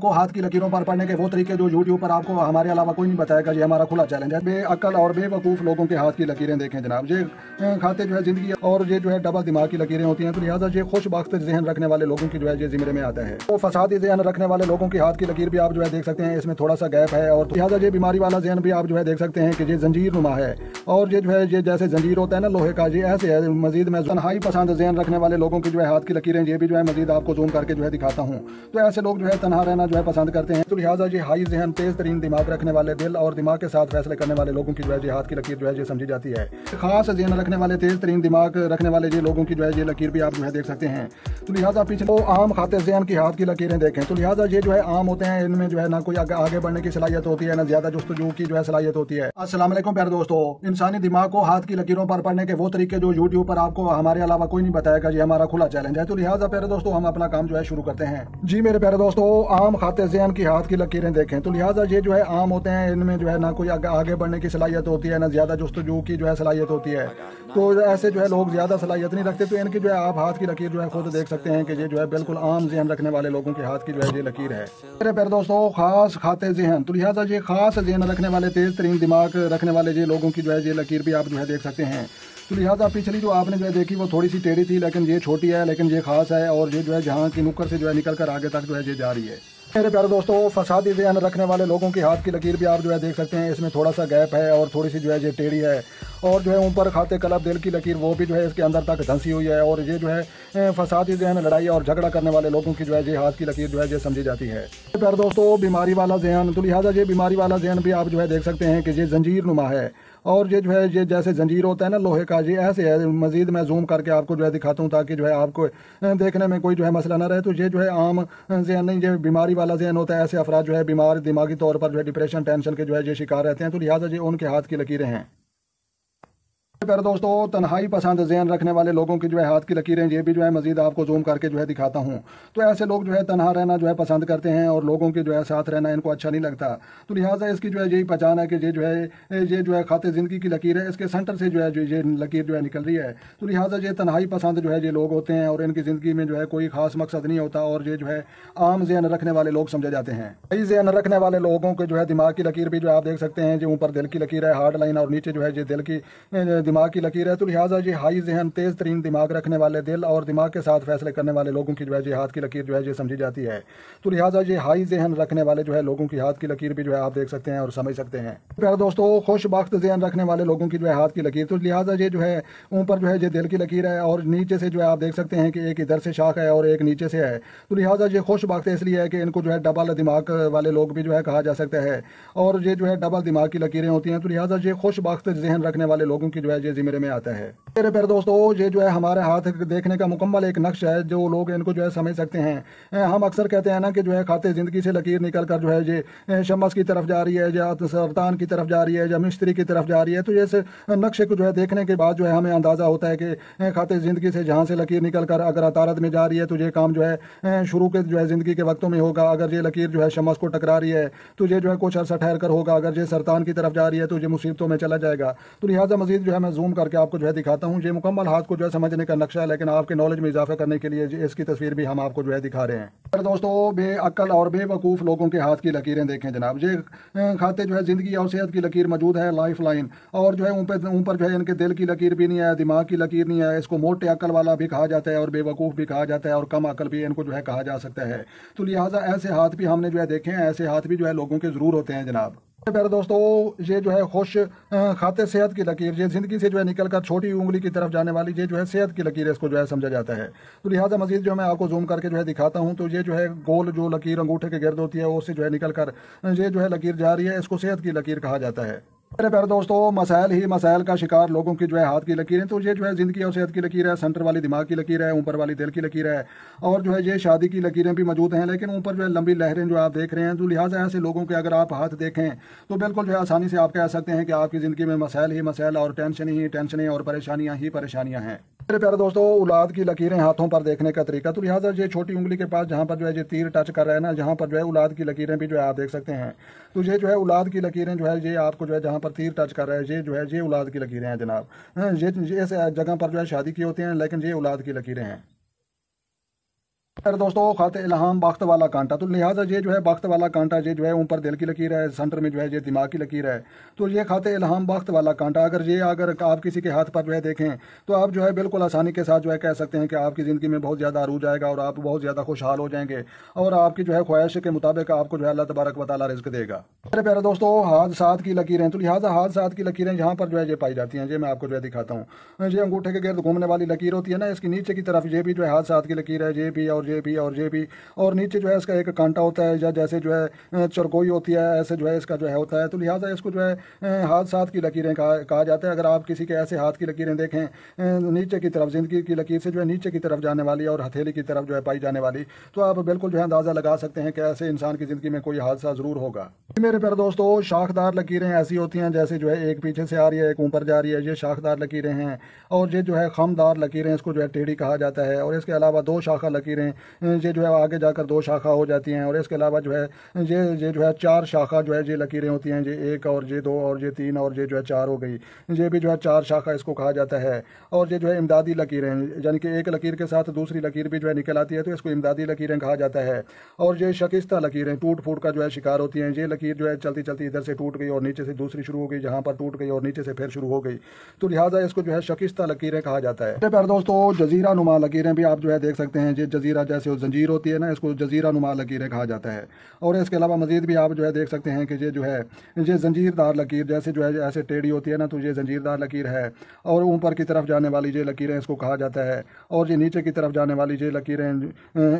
आपको हाथ की लकीरों पर पढ़ने के वो तरीके जो यूट्यूब पर आपको हमारे अलावा कोई नहीं बताएगा। ये हमारा खुला चैलेंज है। बेअक्ल और बेवकूफ़ लोगों के हाथ की लकीरें देखें जनाब। ये खाते जो है ज़िंदगी और ये जो है डबल दिमाग की लकीरें होती हैं। तो लिहाजा ये खुशबख्त जहन रखने वाले लोगों की जो है ये ज़िम्मे में आता है। तो फसादी जहन रखने वाले लोगों की हाथ की लकीर भी आप जो है देख सकते हैं, इसमें थोड़ा सा गैप है। और लिहाजा ये बीमारी वाला जहन भी आप जो है देख सकते हैं कि ये जंजीर नुमा है। और ये जो है ये जैसे जंजीर होता है ना लोहे का, ये ऐसे है। मजीद में तन्हाई पसंद जहन रखने वाले लोगों की जो है हाथ की लकीरें ये भी जो है मजीद आपको जूम करके जो है दिखाता हूँ। तो ऐसे लोग जो है तनहा रहना जो है पसंद करते हैं। तो लिहाजा ये हाई जहन, तेज तरीन दिमाग रखने वाले, दिल और दिमाग के साथ फैसले करने वाले लोगों की जो है ये हाथ की लकीर जो है ये समझी जाती है। खास जहन रखने वाले, तेज तरीन दिमाग रखने वाले ये लोगों की जो है ये लकीर भी आप जो है देख सकते हैं। तो लिहाजा पीछे तो आम खाते जहन की हाथ की लकीरें देखें। तो लिहाजा ये जो है आम होते हैं, इनमें जो है ना कोई आगे बढ़ने की सलाहियत होती है, ना ज्यादा जुस्तजू की जो है सलाहियत होती है। अस्सलाम वालेकुम प्यारे दोस्तों, इंसानी दिमाग को हाथ की लकीरों पर पढ़ने के वो तरीके जो यूट्यूब पर आपको हमारे अलावा कोई नहीं बताएगा। ये हमारा खुला चैलेंज है। तो लिहाजा प्यारे दोस्तों हम अपना काम जो है शुरू करते हैं। जी मेरे प्यारे दोस्तों, आम खाते जहन की हाथ की लकीरें देखें। तो लिहाजा ये जो है आम होते हैं, इनमें जो है ना कोई आगे बढ़ने की सलाहियत होती है, ना ज्यादा जुस्तजू की जो है सलाहियत होती है। तो ऐसे जो है लोग ज्यादा सलाहियत नहीं रखते। तो इनकी जो है आप हाथ की लकीर जो है खुद देख सकते हैं कि ये जो है बिल्कुल आम जहन रखने वाले लोगों के हाथ की जो है ये लकीर है। मेरे प्यारे दोस्तों, खास खाते जहन। तो लिहाजा ये खास जहन रखने वाले, तेज तरीन दिमाग रखने वाले ये लोगों की जो है ये लकीर भी आप जो है देख सकते हैं। तो लिहाजा पिछली जो आपने जो है देखी वो थोड़ी सी टेढ़ी थी, लेकिन ये छोटी है, लेकिन ये खास है। और ये जो है जहाँ की नुक्कड़ से जो है निकल कर आगे तक जो है ये जा रही है। मेरे प्यारे दोस्तों, फसादी जहन रखने वाले लोगों की हाथ की लकीर भी आप जो है देख सकते हैं, इसमें थोड़ा सा गैप है और थोड़ी सी जो है ये टेढ़ी है। और जो है ऊपर खाते कलब दिल की लकीर वो भी जो है इसके अंदर तक धंसी हुई है। और ये जो है फसादी जहन, लड़ाई और झगड़ा करने वाले लोगों की जो है ये हाथ की लकीर जो है ये समझी जाती है। प्यारे दोस्तों, बीमारी वाला जहन। तो लिहाजा ये बीमारी वाला जहन भी आप जो है देख सकते हैं कि ये जंजीर नुमा है। और ये जो है ये जैसे जंजीर होता है ना लोहे का, ये ऐसे है। मजीद मैं जूम करके आपको जो है दिखाता हूँ ताकि जो है आपको देखने में कोई जो है मसला ना रहे। तो ये जो है आम जहन नहीं, ये बीमारी वाला जहन होता है। ऐसे अफराद जो है बीमार दिमागी तौर पर जो है डिप्रेशन, टेंशन के जो है ये शिकार रहते हैं। तो लिहाजा ये उनके हाथ की लकीरें हैं। प्यारे दोस्तों, तन्हाई पसंद जहन रखने वाले लोगों की जो है हाथ की लकीरें ये भी जो है मजीद आपको जूम करके जो है दिखाता हूँ। तो ऐसे लोग जो है तन्हा रहना जो है पसंद करते हैं और लोगों के जो है साथ रहना इनको अच्छा नहीं लगता। तो लिहाजा इसकी जो है यही पहचान है कि ये जो है खाते ज़िंदगी की लकीर है, इसके सेंटर से जो है ये लकीर जो है निकल रही है। तो लिहाजा ये तन्हाई पसंद जो है ये लोग होते हैं और इनकी ज़िंदगी में जो है कोई खास मकसद नहीं होता। और ये जो है आम जहन रखने वाले लोग समझे जाते हैं। सही जहन रखने वाले लोगों के जो है दिमाग की लकीर भी जो आप देख सकते हैं, जो ऊपर दिल की लकीर है, हार्ड लाइन, और नीचे जो है ये दिल की दिमाग की लकीर है। तो लिहाजा ये हाई जहन, तेज तरीन दिमाग रखने वाले, दिल और दिमाग के साथ फैसले करने वाले लोगों की जो है ये हाथ की लकीर जो है ये समझी जाती है। तो लिहाजा ये हाई जहन रखने वाले जो है लोगों की हाथ की लकीर भी जो है आप देख सकते हैं और समझ सकते हैं। प्यारे दोस्तों, खुशबख्त जहन रखने वाले लोगों की जो है हाथ की लकीर। तो लिहाजा ये जो है ऊपर जो है ये दिल की लकीर है और नीचे से जो है आप देख सकते हैं कि एक इधर से शाख है और एक नीचे से है। तो लिहाजा ये खुशबख्त इसलिए है कि इनको जो है डबल दिमाग वाले लोग भी जो है कहा जा सकता है। और ये जो है डबल दिमाग की लकीरें होती हैं। तो लिहाजा ये खुशबख्त जहन रखने वाले लोगों की जो है ये जिम्मे में आता है। मेरे प्यारे दोस्तों, ये जो है हमारे हाथ देखने का मुकम्मल एक नक्श है जो लोग इनको जो है समझ सकते हैं। हम अक्सर कहते हैं ना कि जो है खाते ज़िंदगी से लकीर निकल कर जो है ये शमस की तरफ जा रही है, या सरतान की तरफ जा रही है, या मिस्त्री की तरफ जा रही है। तो ये नक्शे को जो है देखने के बाद जो है हमें अंदाज़ा होता है कि खाते ज़िंदगी से जहाँ से लकीर निकल कर अगर अतारत में जा रही है तो ये काम जो है शुरू के जो है ज़िंदगी के वक्तों में होगा। अगर ये लकीर जो है शमस को टकरा रही है तो ये जो है कुछ अर्सा ठहर कर होगा। अगर ये सरतान की तरफ जा रही है तो ये मुसीबतों में चला जाएगा। तो लिहाजा मजीद जो है मैं जूम करके आपको जो है दिखाता हूँ। ये मुकम्मल हाथ को जो है समझने का नक्शा है, लेकिन आपके नॉलेज में इजाफा करने के लिए इसकी तस्वीर भी हम आपको जो है दिखा रहे हैं। पर दोस्तों, बेअक्ल और बेवकूफ़ लोगों के हाथ की लकीरें देखें जनाब। ये खाते जो है ज़िंदगी और सेहत की लकीर मौजूद है, लाइफ लाइन। और जो है ऊपर जो है इनके दिल की लकीर भी नहीं है, दिमाग की लकीर नहीं है। इसको मोटे अक्ल वाला भी कहा जाता है और बेवकूफ़ भी कहा जाता है और कम अक्ल भी इनको जो है कहा जा सकता है। तो लिहाजा ऐसे हाथ भी हमने जो है देखे हैं, ऐसे हाथ भी जो है लोगों के ज़रूर होते हैं जनाब। प्यारे दोस्तों, ये जो है खुश खाते सेहत की लकीर, ये ज़िंदगी से जो है निकल कर छोटी उंगली की तरफ जाने वाली ये जो है सेहत की लकीर है, इसको जो है समझा जाता है। तो लिहाजा मजीद जो मैं आपको जूम करके जो है दिखाता हूँ। तो ये जो है गोल जो लकीर अंगूठे के गिर्द होती है उससे जो है निकल कर ये जो है लकीर जा रही है, इसको सेहत की लकीर कहा जाता है। मेरे प्यारे दोस्तों, मसाइल ही मसाइल का शिकार लोगों की जो है हाथ की लकीरें। तो ये जो है ज़िंदगी और सेहत की लकीर है, सेंटर वाली दिमाग की लकीर है, ऊपर वाली दिल की लकीर है। और जो है ये शादी की लकीरें भी मौजूद हैं, लेकिन ऊपर जो है लंबी लहरें जो आप देख रहे हैं। तो लिहाजा ऐसे लोगों के अगर आप हाथ देखें तो बिल्कुल जो है आसानी से आप कह सकते हैं कि आपकी ज़िंदगी में मसाइल ही मसाइल और टेंशन ही टेंशनें और परेशानियाँ ही परेशानियाँ हैं। मेरे प्यारे दोस्तों, औलाद की लकीरें हाथों पर देखने का तरीका। तो लिहाजा ये छोटी उंगली के पास जहाँ पर जो है ये तीर टच कर रहा है ना, जहाँ पर जो है औलाद की लकीरें भी जो है आप देख सकते हैं। तो ये जो है औलाद की लकीरें जो है ये आपको जो है जहाँ पर तीर टच कर रहा है ये जो है ये औलाद की लकीरें हैं जनाब। ये इस जगह पर जो है शादी की होती हैं, लेकिन ये औलाद की लकीरें हैं। अरे दोस्तों, खाते इल्हाम बख्त वाला कांटा, तो लिहाजा ये जो है बख्त वाला कांटा, ये जो है ऊपर दिल की लकीर है, सेंटर में जो है ये दिमाग की लकीर है। तो ये खाते इल्हाम बख्त वाला कांटा अगर आप किसी के हाथ पर जो है देखें तो आप जो है बिल्कुल आसानी के साथ जो है कह सकते हैं कि आपकी ज़िंदगी में बहुत ज़्यादा अरूज आएगा और आप बहुत ज़्यादा खुशहाल हो जाएंगे और आपकी जो है ख्वाहिश के मुताबिक आपको जो है अल्लाह तबारक व तआला रिज़्क देगा। मेरे प्यारे दोस्तों, हादसात की लकीरें, तो लिहाजा हादसात की लकीरें यहाँ पर जो है ये पाई जाती हैं। ये मैं आपको जो है दिखाता हूँ। ये अंगूठे के गिर्द घूमने वाली लकीर होती है ना, इसकी नीचे की तरफ ये भी जो है हादसात की लकीर है, ये भी और ये भी और ये भी, और नीचे जो है इसका एक कांटा होता है, या जैसे जो है चरगोई होती है, ऐसे जो है इसका जो है होता है। तो लिहाजा इसको जो है हाथ साथ की लकीरें कहा जाता है। अगर आप किसी के ऐसे हाथ की लकीरें देखें नीचे की तरफ, जिंदगी की लकीर से जो है नीचे की तरफ जाने वाली और हथेली की तरफ जो है पाई जाने वाली, तो आप बिल्कुल जो है अंदाज़ा लगा सकते हैं कि ऐसे इंसान की ज़िंदगी में कोई हादसा ज़रूर होगा। मेरे प्यारे दोस्तों, शाखदार लकीरें ऐसी होती हैं जैसे जो है एक पीछे से आ रही है, एक ऊपर जा रही है, ये शाखदार लकीरें हैं। और ये जो है खमदार लकीरें, इसको जो है टेढ़ी कहा जाता है। और इसके अलावा दो शाखा लकीरें, ये जो है आगे जाकर दो शाखा हो जाती हैं। और इसके अलावा जो है ये जो है चार शाखा जो है ये लकीरें होती हैं, ये एक और ये दो और ये तीन और ये जो है चार हो गई, ये भी जो है चार शाखा इसको कहा जाता है। और ये जो है इमदादी लकीरें, यानी कि एक लकीर के साथ दूसरी लकीर भी जो है निकल आती है, तो इसको इमदादी लकीरें कहा जाता है। और ये शकिस्ता लकीरें, टूट फूट का जो है शिकार होती हैं। ये लकीर जो है चलती चलती इधर से टूट गई और नीचे से दूसरी शुरू हो गई, जहाँ पर टूट गई और नीचे से फिर शुरू हो गई, तो लिहाजा इसको जो है शकिस्ता लकीरें कहा जाता है। प्यारे दोस्तों, जजीरा नुमा लकीरें भी आप जो है देख सकते हैं। ये जजीरा जैसे जंजीर होती है ना, इसको जजीरा नुमा लकीरें कहा जाता है। और इसके अलावा मजीद भी आप जो है देख सकते हैं कि ये जो है ये जंजीरदार लकीर, जैसे जो है ऐसे टेढ़ी होती है ना, तो ये जंजीरदार लकीर है। और ऊपर की तरफ जाने वाली ये लकीरें इसको कहा जाता है। और ये नीचे की तरफ जाने वाली ये लकीरें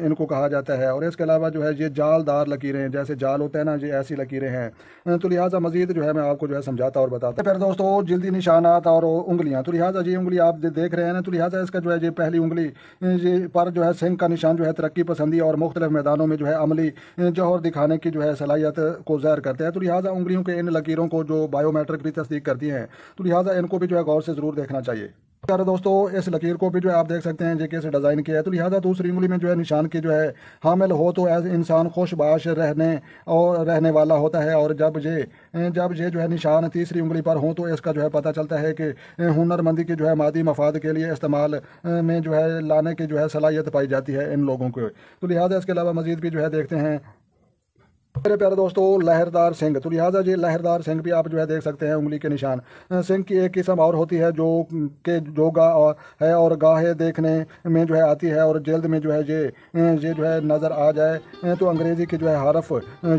इनको कहा जाता है। और इसके अलावा जो है ये जालदार लकीरें, जैसे जाल होता है ना, ये ऐसी लकीरें हैं। तो लिहाजा मजीद जो है मैं आपको जो है समझाता और बताता। फिर दोस्तों, जिल्दी निशानात और उंगलियां, तो लिहाजा ये उंगली आप देख रहे हैं ना, तो लिहाजा इसका जो है ये पहली उंगली ये पर जो है सिंह का निशान जो है तरक्की पसंदी और मुख्तलिफ मैदानों में जो है अमली जौहर दिखाने की जो है सलाहियत को ज़ाहिर करते हैं। तो लिहाजा उंगलियों के इन लकीरों को जो बायोमेट्रिक भी तस्दीक करती हैं, तो लिहाजा इनको भी जो है गौर से ज़रूर देखना चाहिए। प्यारे दोस्तों, इस लकीर को भी जो है आप देख सकते हैं जे कैसे डिज़ाइन किया है। तो लिहाजा दूसरी उंगली में जो है निशान की जो है हामिल हो तो ऐसे इंसान खुशबाश रहने वाला होता है। और जब ये जो है निशान तीसरी उंगली पर हो तो इसका जो है पता चलता है कि हुनरमंदी की जो है मादी मफाद के लिए इस्तेमाल में जो है लाने की जो है सलाहियत पाई जाती है इन लोगों को। तो लिहाजा इसके अलावा मजीद भी जो है देखते हैं। मेरे प्यारे दोस्तों, लहरदार सिंह, तो लिहाजा ये लहरदार सिंह भी आप जो है देख सकते हैं उंगली के निशान। सिंह की एक किस्म और होती है जो गा है और गाहे देखने में जो है आती है और जल्द में जो है ये जो है नज़र आ जाए तो अंग्रेज़ी की जो है हरफ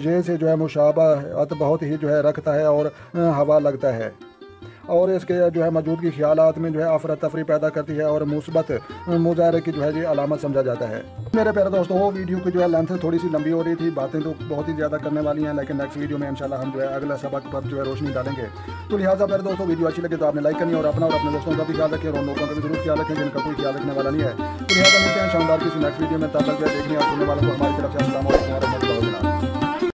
ये से जो है मुशाबहत बहुत ही जो है रखता है और हवा लगता है। और इसके जो है मौजूदगी ख्यालात में जो है अफरा तफरी पैदा करती है और मुस्बत मुजाहरे की जो है ये अलामत समझा जाता है। मेरे प्यारे दोस्तों, वीडियो की जो है लेंथ थोड़ी सी लंबी हो रही थी, बातें तो बहुत ही ज़्यादा करने वाली हैं, लेकिन नेक्स्ट वीडियो में इंशाल्लाह हम जो है अगला सबक पर जो है रोशनी डालेंगे। तो लिहाजा मेरे दोस्तों, वीडियो अच्छी लगे तो आपने लाइक करनी और अपना और अपने दोस्तों का भी ख्याल रखें और उन लोगों का भी जरूर ख्याल रखें जिनका कोई ख्याल रखने वाला नहीं है। तो लिहाजा मिलते हैं शानदार किसी नेक्स्ट वीडियो में। तब तक देखने और सुनने वालों को हमारी तरफ से अस्सलाम वालेकुम व रहमतुल्लाहि व बरकातहू।